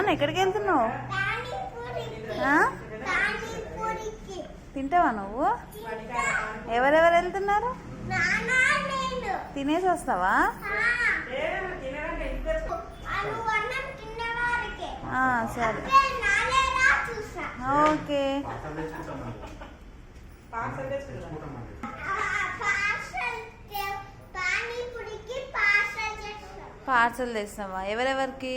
శ్రేయాన్ ఎక్కడికి వెళ్తున్నావు? తింటావా నువ్వు? ఎవరెవరు వెళ్తున్నారు? తినేసి వస్తావా? సరే ఓకే. పార్సల్ తెస్తావా? ఎవరెవరికి?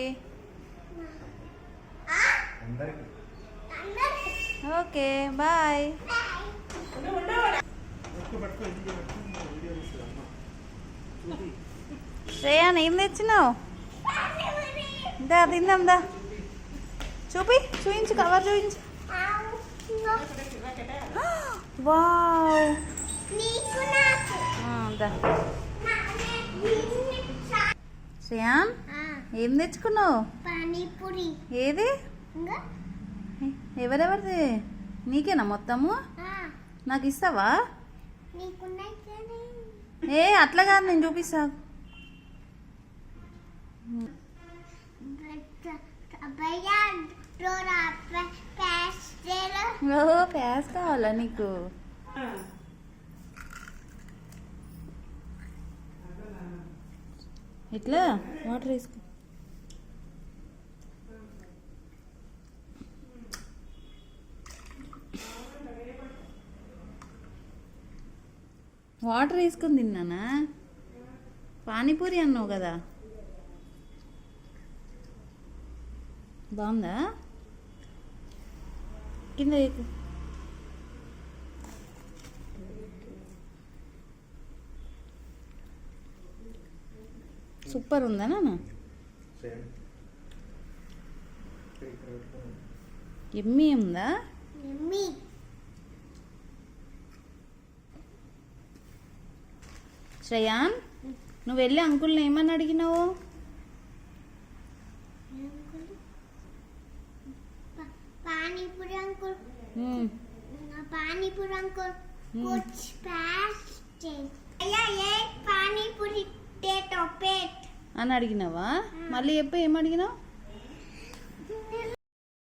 Okay bye. శ్రేయాన్ ఏం తెచ్చినావు? దా తిందాం దా. చూపించు కవర్ చూపించు. వావ్ శ్రేయాన్ ఏం తెచ్చుకున్నావు? పానీపూరి. ఏది? ఎవరెవరిది? నీకేనా మొత్తము? నాకు ఇస్తావా? ఏ అట్లా కాదు, నేను చూపిస్తా. ప్యాస్ కావాలా నీకు? ఇట్లా వాటర్ వేసుకో. వాటర్ వేసుకొని తిన్నానా? పానీపూరి అన్నావు కదా, బాగుందా? కింద వేకు. సూపర్ ఉందా నాన్న? ఎమ్మీ ఉందా? శ్రేయాన్ నువ్వు వెళ్ళి అంకుల్ని ఏమని అడిగినావు? పానీపూరి అంకుల్, పానీపూరి అంకుల్ కుచ్ పానీపూరి అని అడిగినావా? మళ్ళీ చెప్పు ఏమడిగినావు?